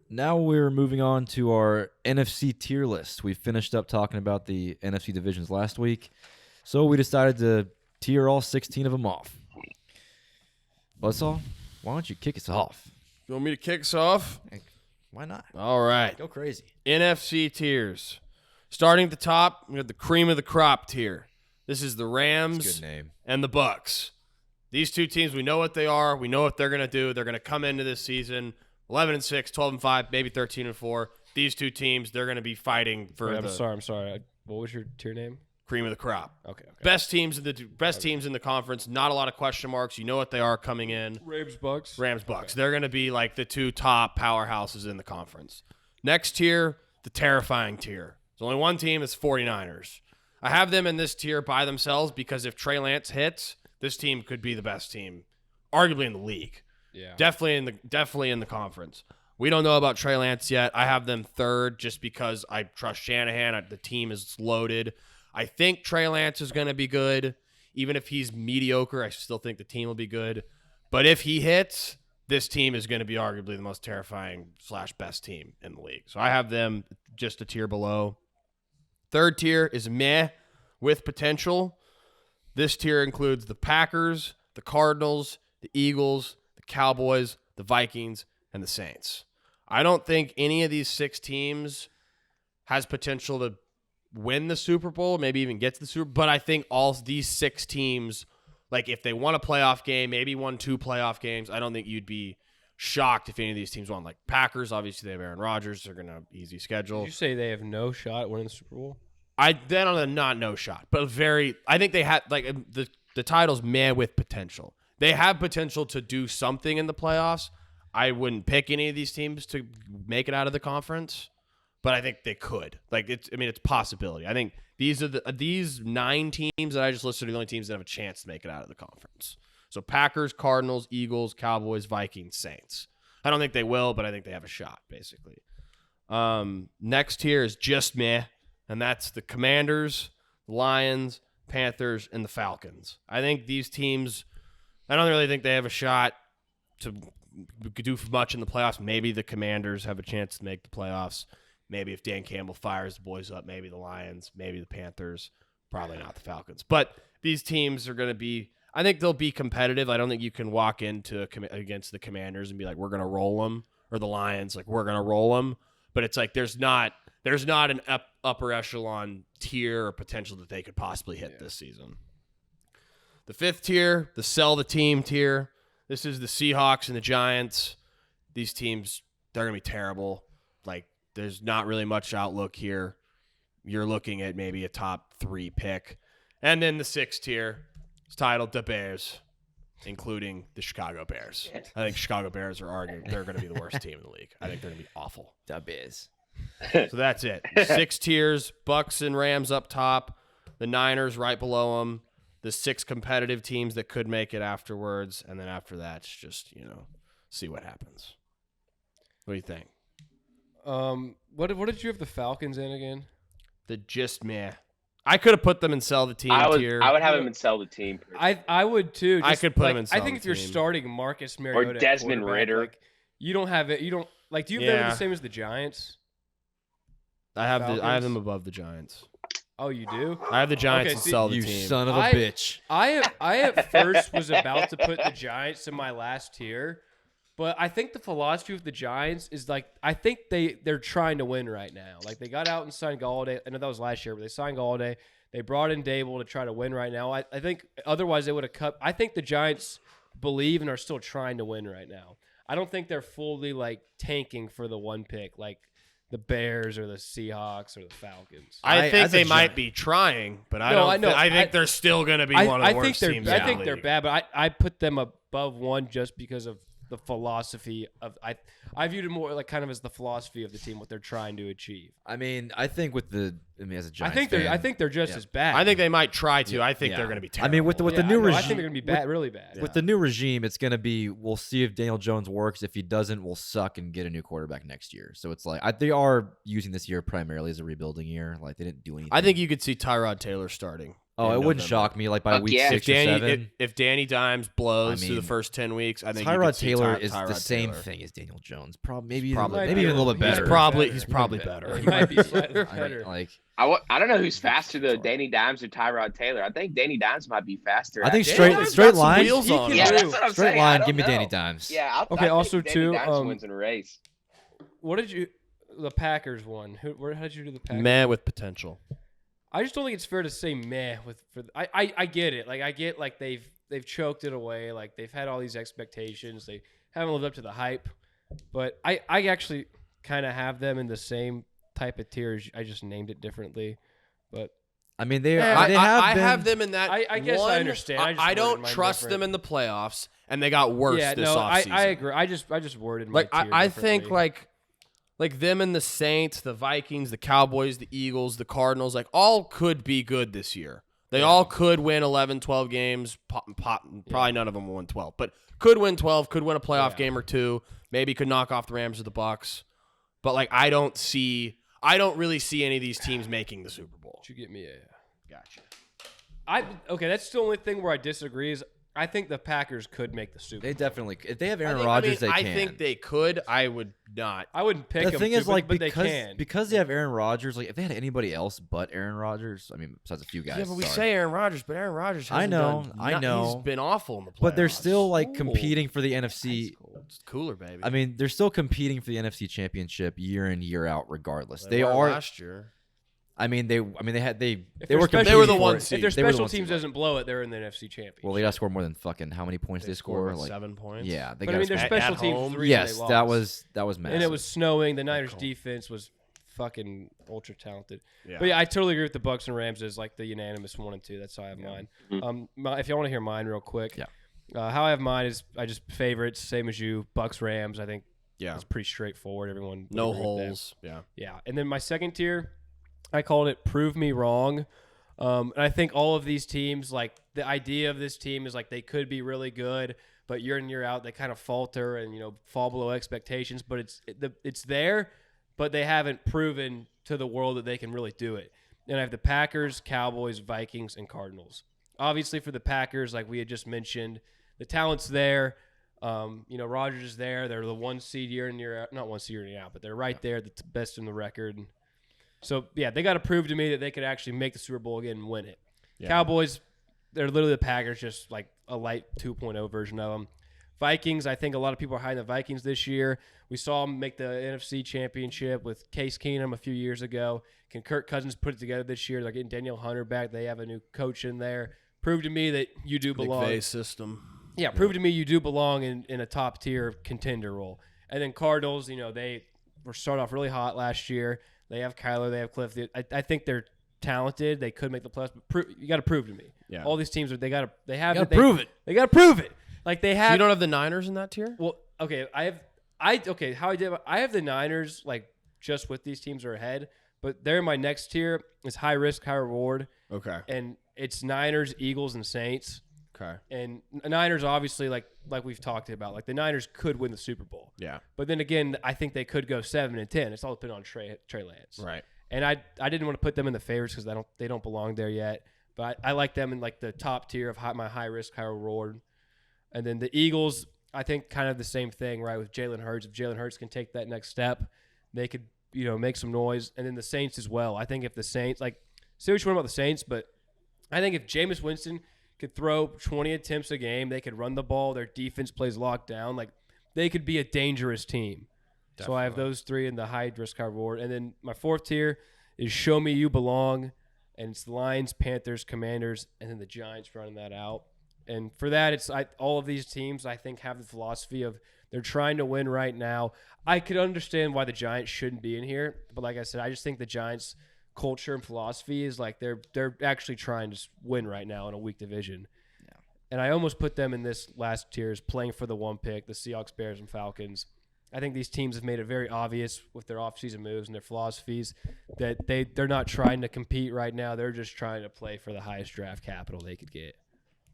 Now we're moving on to our NFC tier list. We finished up talking about the NFC divisions last week, so we decided to tier all 16 of them off. Buzzsaw, why don't you kick us off? You want me to kick us off? Why not? All right. Go crazy. NFC tiers. Starting at the top, we have the cream of the crop tier. This is the Rams That's a good name. and the Bucks. These two teams, we know what they are. We know what they're going to do. They're going to come into this season 11-6, 12-5, maybe 13-4. These two teams, they're going to be fighting for I'm sorry. What was your tier name? cream of the crop. Okay. Best teams in the conference. Not a lot of question marks. You know what they are coming in. Rams, Bucks. Bucks. They're going to be like the two top powerhouses in the conference. Next tier, the terrifying tier. There's only one team. It's 49ers. I have them in this tier by themselves because if Trey Lance hits, this team could be the best team, arguably in the league. Yeah. Definitely in the conference. We don't know about Trey Lance yet. I have them third just because I trust Shanahan. The team is loaded. I think Trey Lance is going to be good. Even if he's mediocre, I still think the team will be good. But if he hits, this team is going to be arguably the most terrifying / best team in the league. So I have them just a tier below. Third tier is meh with potential. This tier includes the Packers, the Cardinals, the Eagles, the Cowboys, the Vikings, and the Saints. I don't think any of these 6 teams has potential to win the Super Bowl, maybe even get to the Super Bowl. But I think all these 6 teams, like if they won a playoff game, maybe won 2 playoff games, I don't think you'd be shocked if any of these teams won. Like Packers, obviously they have Aaron Rodgers. They're going to have easy schedule. Did you say they have no shot at winning the Super Bowl? Then on a not no shot, but I think they had like the title's meh with potential. They have potential to do something in the playoffs. I wouldn't pick any of these teams to make it out of the conference, but I think they could. Like it's a possibility. I think these 9 teams that I just listed are the only teams that have a chance to make it out of the conference. So Packers, Cardinals, Eagles, Cowboys, Vikings, Saints. I don't think they will, but I think they have a shot, basically. Next tier is just meh, and that's the Commanders, the Lions, Panthers, and the Falcons. I think these teams, I don't really think they have a shot to do much in the playoffs. Maybe the Commanders have a chance to make the playoffs. Maybe if Dan Campbell fires the boys up, maybe the Lions, maybe the Panthers, probably not the Falcons. But these teams are going to be, I think they'll be competitive. I don't think you can walk into against the Commanders and be like, we're going to roll them, or the Lions, like we're going to roll them. But it's like there's not an upper echelon tier or potential that they could possibly hit this season. The 5th tier, the sell the team tier. This is the Seahawks and the Giants. These teams, they're going to be terrible. Like, there's not really much outlook here. You're looking at maybe a top 3 pick. And then the 6th tier is titled the Bears, including the Chicago Bears. I think Chicago Bears are arguing they're going to be the worst team in the league. I think they're going to be awful. The Bears. So that's it. 6 tiers, Bucks and Rams up top, the Niners right below them, the 6 competitive teams that could make it afterwards, and then after that, it's just, see what happens. What do you think? What did you have the Falcons in again? The just meh. I could have put them in sell the team tier. I would have them in sell the team. I would too. I could put them in sell I think the if you're team. starting Marcus Mariota Or Desmond at Ridder. like, you don't have it. You don't like. Do you have them the same as the Giants? I have Falcons? them above the Giants. Oh, you do? I have the Giants Okay, and see, sell the You team. son of a bitch. I at first was about to put the Giants in my last tier, but I think the philosophy of the Giants is like I think they're trying to win right now. Like they got out and signed Galladay. I know that was last year, but they signed Galladay. They brought in Dable to try to win right now. I think otherwise they would have cut. I think the Giants believe and are still trying to win right now. I don't think they're fully like tanking for the 1 pick like the Bears or the Seahawks or the Falcons. I think they might be trying, but I think they're still going to be one of the worst teams. I think they're bad, but I put them above 1 just because of the philosophy of I viewed it more like kind of as the philosophy of the team, what they're trying to achieve. I mean, I think as a Giants I think they're just as bad. I think they might try to. I think they're going to be terrible. I mean, with the new regime, I think they're going to be bad, really bad. With the new regime, it's going to be we'll see if Daniel Jones works. If he doesn't, we'll suck and get a new quarterback next year. So it's like they are using this year primarily as a rebuilding year. Like they didn't do anything. I think you could see Tyrod Taylor starting Oh, in it wouldn't November. shock me like by week yeah. 6 If or Danny 7. if Danny Dimes blows through the mean, first 10 weeks, I think you Tyrod could see Taylor is the Tyrod same Taylor. thing as Daniel Jones. Maybe probably even a little bit He's better. He's better. probably better. He might be slightly better. Like I don't know who's faster though, Danny Dimes or Tyrod Taylor. I think Danny Dimes might be faster. I think Danny Dimes straight got some line. wheels on him. Yeah, that's what I'm Straight saying. I line. don't Give me know. Danny Dimes. Yeah. I Okay, think also, Danny too, Dimes wins in a race. What did you? The Packers won. How did you do the Packers? Man with potential. I just don't think it's fair to say meh I get it. Like I get like they've choked it away. Like they've had all these expectations. They haven't lived up to the hype. But I actually kind of have them in the same type of tier. I just named it differently. But I mean, they I have have them in that. I guess I understand. I just I worded don't mine trust different. them in the playoffs, and they got worse yeah, this no, offseason. I agree. I just worded my Like tier I think differently. like them and the Saints, the Vikings, the Cowboys, the Eagles, the Cardinals, like all could be good this year. They all could win 11, 12 games. Probably none of them will win 12, but could win 12, could win a playoff game or two, maybe could knock off the Rams or the Bucks. But like I don't really see any of these teams making the Super Bowl. Did you get me a Gotcha. okay, that's the only thing where I disagree is I think the Packers could make the Super Bowl. They definitely. If they have Aaron I Rodgers, they I can. think they could. I would not. I wouldn't pick The them thing to, is, like, but they can. because they have Aaron Rodgers. Like, if they had anybody else but Aaron Rodgers, I mean, besides a few guys. Yeah, but we sorry. say Aaron Rodgers, but Aaron Rodgers. I Hasn't know, done I know. He's been awful in the playoffs. But they're still like Ooh. competing for the NFC. It's cooler, baby. I mean, they're still competing for the NFC Championship year in year out, regardless. They were are. last year. I mean, they If were their competing. They were the for one it. seed. If their They were the special one seed, teams right. doesn't blow it, they're in the NFC Championship. Well, they got to score more than fucking how many points they score? Like Like 7 points. yeah, they but got. I mean, their At special teams home? 3 Yes, and they that lost. was massive. And it was snowing. The Niners' cool. defense was fucking ultra talented. Yeah. But yeah, I totally agree with the Bucks and Rams as like the unanimous 1 and 2. That's how I have mine. Mhm. If you want to hear mine real quick, Yeah. How I have mine is I just favorites, same as you. Bucks, Rams. I think Yeah. it's pretty straightforward. Everyone would No agree with that. holes. Yeah. Yeah, and then my second tier, I called it "Prove Me Wrong," and I think all of these teams, like the idea of this team is like they could be really good, but year in year out they kind of falter and fall below expectations. But it's there, but they haven't proven to the world that they can really do it. And I have the Packers, Cowboys, Vikings, and Cardinals. Obviously, for the Packers, like we had just mentioned, the talent's there. Rodgers is there. They're the 1 seed year in year out, not 1 seed year in year out, but they're right there, the best in the record. So, yeah, they got to prove to me that they could actually make the Super Bowl again and win it. Yeah. Cowboys, they're literally the Packers, just like a light 2.0 version of them. Vikings, I think a lot of people are high in the Vikings this year. We saw them make the NFC Championship with Case Keenum a few years ago. Can Kirk Cousins put it together this year? They're getting Daniel Hunter back. They have a new coach in there. Prove to me that you do belong. McVay system. Yeah, prove to me you do belong in a top tier contender role. And then Cardinals, they were started off really hot last year. They have Kyler, they have Cliff. I think they're talented. They could make the playoffs, but you got to prove to me. Yeah. All these teams they have gotta it. prove it. They got to prove it. Like they have. You don't have the Niners in that tier? Well, okay, how I did. I have the Niners like just with these teams are ahead, but they're in my next tier. It's high risk, high reward, Okay. and it's Niners, Eagles, and Saints. Okay. And Niners, obviously, like we've talked about, like the Niners could win the Super Bowl. Yeah. But then again, I think they could go 7-10. It's all depending on Trey Lance. Right. And I didn't want to put them in the favorites because they don't belong there yet. But I like them in like the top tier of my high risk, high reward. And then the Eagles, I think kind of the same thing, right? With Jalen Hurts, if Jalen Hurts can take that next step, they could make some noise. And then the Saints as well. I think if the Saints say what you want about the Saints, but I think if Jameis Winston could throw 20 attempts a game, they could run the ball, their defense plays locked down, like they could be a dangerous team. Definitely. So I have those 3 in the high risk, high reward. And then my 4th tier is Show Me You Belong, and it's the Lions, Panthers, Commanders, and then the Giants running that out. And for that, it's all of these teams I think have the philosophy of they're trying to win right now. I could understand why the Giants shouldn't be in here, but like I said, I just think the Giants' culture and philosophy is like they're actually trying to win right now in a weak division. Yeah. And I almost put them in this last tier as playing for the 1 pick, the Seahawks, Bears, and Falcons. I think these teams have made it very obvious with their offseason moves and their philosophies that they're not trying to compete right now. They're just trying to play for the highest draft capital they could get.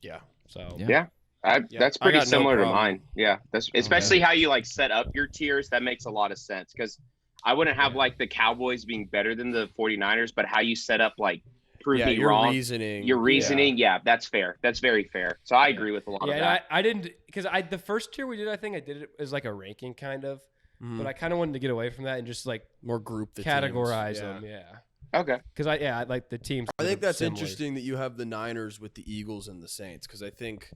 Yeah. So Yeah. That's I pretty got no similar to problem. mine. Yeah, that's especially how you like set up your tiers. That makes a lot of sense because I wouldn't have like the Cowboys being better than the 49ers, but how you set up like prove me your wrong. reasoning. Your reasoning, that's fair. That's very fair. So I agree with a lot of and that. I didn't because the first tier we did, I think I did it as like a ranking kind of, but I kind of wanted to get away from that and just like More group the categorize teams. them. Yeah. Okay. Because I like the teams. I think that's similar. interesting that you have the Niners with the Eagles and the Saints because I think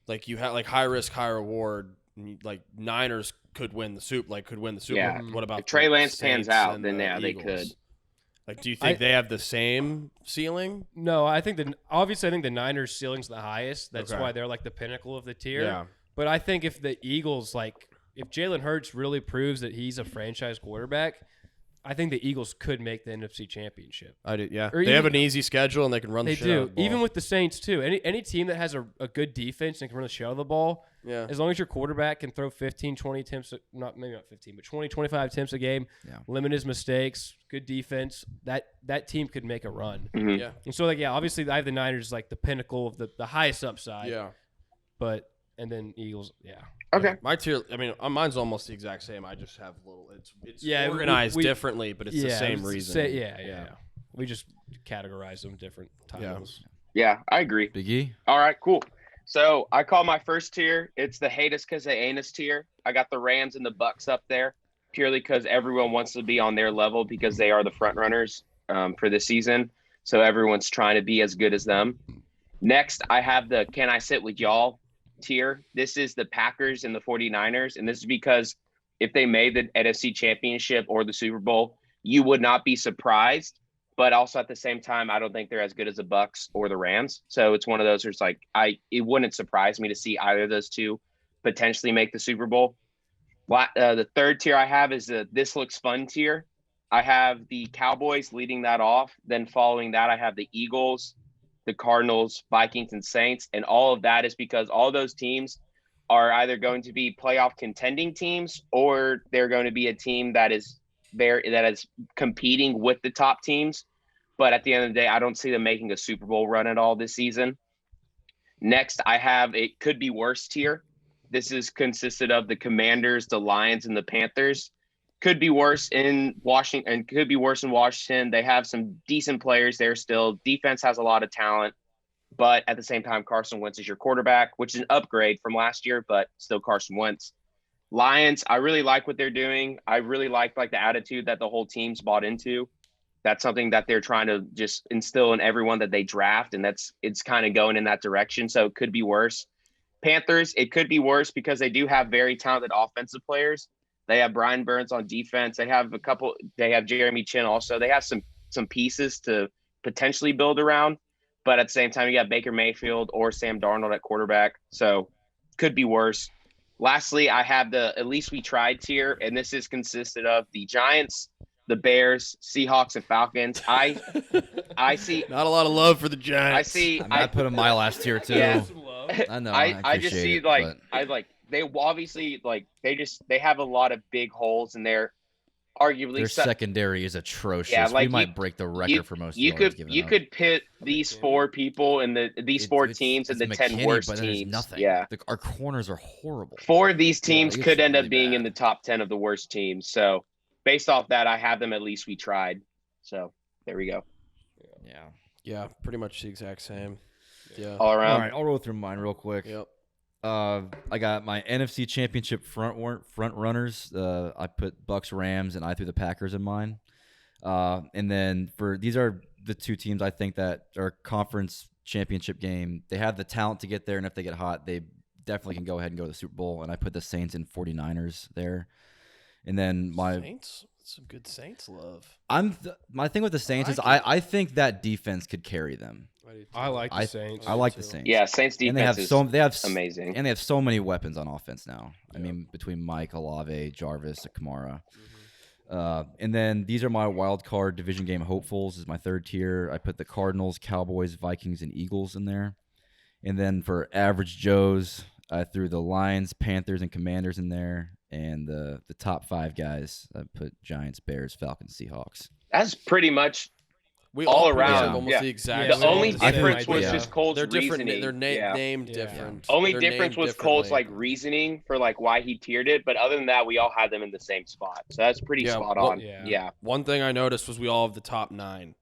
like you have like high risk, high reward. Like Niners could win the Super. Yeah. What about If Trey the Lance pans Saints out, and then the they Eagles? could. Like, do you think they have the same ceiling? No, I think obviously I think the Niners ceiling's the highest. That's Okay. why they're like the pinnacle of the tier. Yeah. But I think if the Eagles if Jalen Hurts really proves that he's a franchise quarterback, I think the Eagles could make the NFC Championship. I do. Yeah. Or They have even- an easy schedule and they can run the They shit out do. of the ball. Even with the Saints too. Any team that has a good defense and can run the shit out of the ball, yeah. as long as your quarterback can throw 15, 20 attempts, maybe not 15, but 20, 25 attempts a game, limit his mistakes, good defense, that team could make a run. Mhm. Yeah. And so obviously I have the Niners like the pinnacle of the highest upside. Yeah. And then Eagles, Okay. My tier, I mean, mine's almost the exact same. I just have little. It's Yeah, organized we- differently, but it's the same it's reason. Yeah. We just categorize them different titles. Yeah, I agree. Big E. All right, cool. So I call my first tier. It's the hate us because they ain't us tier. I got the Rams and the Bucks up there purely because everyone wants to be on their level because they are the front runners for this season. So everyone's trying to be as good as them. Next, I have the can I sit with y'all tier. This is the Packers and the 49ers. And this is because if they made the NFC Championship or the Super Bowl, you would not be surprised. But also at the same time, I don't think they're as good as the Bucks or the Rams. So it's one of those where it's like it wouldn't surprise me to see either of those two potentially make the Super Bowl. The third tier I have is the this looks fun tier. I have the Cowboys leading that off. Then following that, I have the Eagles, the Cardinals, Vikings, and Saints. And all of that is because all those teams are either going to be playoff contending teams or they're going to be a team that is competing with the top teams. But at the end of the day, I don't see them making a Super Bowl run at all this season. Next, I have it could be worse tier. This is consisted of the Commanders, the Lions, and the Panthers. Could be worse in Washington. They have some decent players there still. Defense has a lot of talent. But at the same time, Carson Wentz is your quarterback, which is an upgrade from last year, but still Carson Wentz. Lions, I really like what they're doing. I really like the attitude that the whole team's bought into. That's something that they're trying to just instill in everyone that they draft, and it's kind of going in that direction. So it could be worse. Panthers, it could be worse because they do have very talented offensive players. They have Brian Burns on defense. They have Jeremy Chin also. They have some pieces to potentially build around. But at the same time, you got Baker Mayfield or Sam Darnold at quarterback. So could be worse. Lastly, I have the at least we tried tier, and this is consisted of the Giants, the Bears, Seahawks, and Falcons. I see Not a lot of love for the Giants. I put in my last tier too. Yeah. I know. I just see appreciate it, but they obviously they have a lot of big holes in there. Arguably, their secondary is atrocious. Yeah, we might break the record for most. You could pit these four people and these four teams and the 10 worst but teams. Nothing. Yeah, our corners are horrible. Four of these teams could end up really being bad. in the top 10 of the worst teams. So based off that, I have them at least we tried. So there we go. Yeah, pretty much the exact same. Yeah. All around. All right, I'll roll through mine real quick. Yep. I got my NFC Championship front runners. I put Bucks, Rams, and I threw the Packers in mine. And then these are the two teams I think that are conference championship game. They have the talent to get there, and if they get hot, they definitely can go ahead and go to the Super Bowl. And I put the Saints and 49ers there. And then my Saints, some good Saints love. my thing with the Saints is I think that defense could carry them. I like the Saints. I like the Saints. Yeah, Saints defense And they have is amazing. And they have so many weapons on offense now. I mean, between Mike, Olave, Jarvis, Kamara. And then these are my wild card division game hopefuls. Is my third tier. I put the Cardinals, Cowboys, Vikings, and Eagles in there. And then for average Joes, I threw the Lions, Panthers, and Commanders in there. And the top five guys, I put Giants, Bears, Falcons, Seahawks. That's pretty much We all pretty much around, have almost yeah. the exact. Yeah, the we all only have the same difference was idea. just Cole's They're different. reasoning. They're Yeah. named Yeah. different. Only They're difference named was Cole's differently. reasoning for why he tiered it, but other than that, we all had them in the same spot. So that's pretty Yeah, spot well, on. yeah. Yeah. One thing I noticed was we all have the top 9.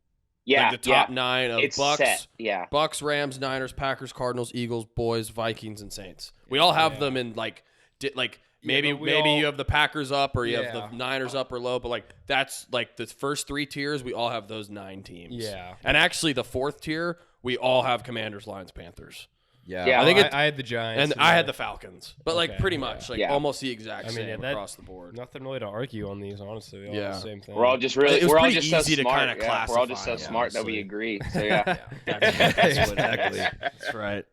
Yeah, Like the top 9 of it's Bucks, set. Yeah. Bucks, Rams, Niners, Packers, Cardinals, Eagles, Boys, Vikings, and Saints. We all have them in maybe but we all- you have the Packers up or you have Yeah. the Niners up or low, but like that's like the first 3 tiers. We all have those 9 teams. Yeah. And actually, the 4th tier, we all have Commanders, Lions, Panthers. Yeah. I think I had the Giants. And I had the Falcons, but like Okay, pretty yeah. much like Yeah. almost the exact I mean, same yeah, that- across the board. Nothing really to argue on these, honestly. All Yeah. the same thing. We're all just really It was we're all pretty just so easy to smart. kinda We're all just so classify, smart that we honestly. agree. So yeah. Exactly. That's right.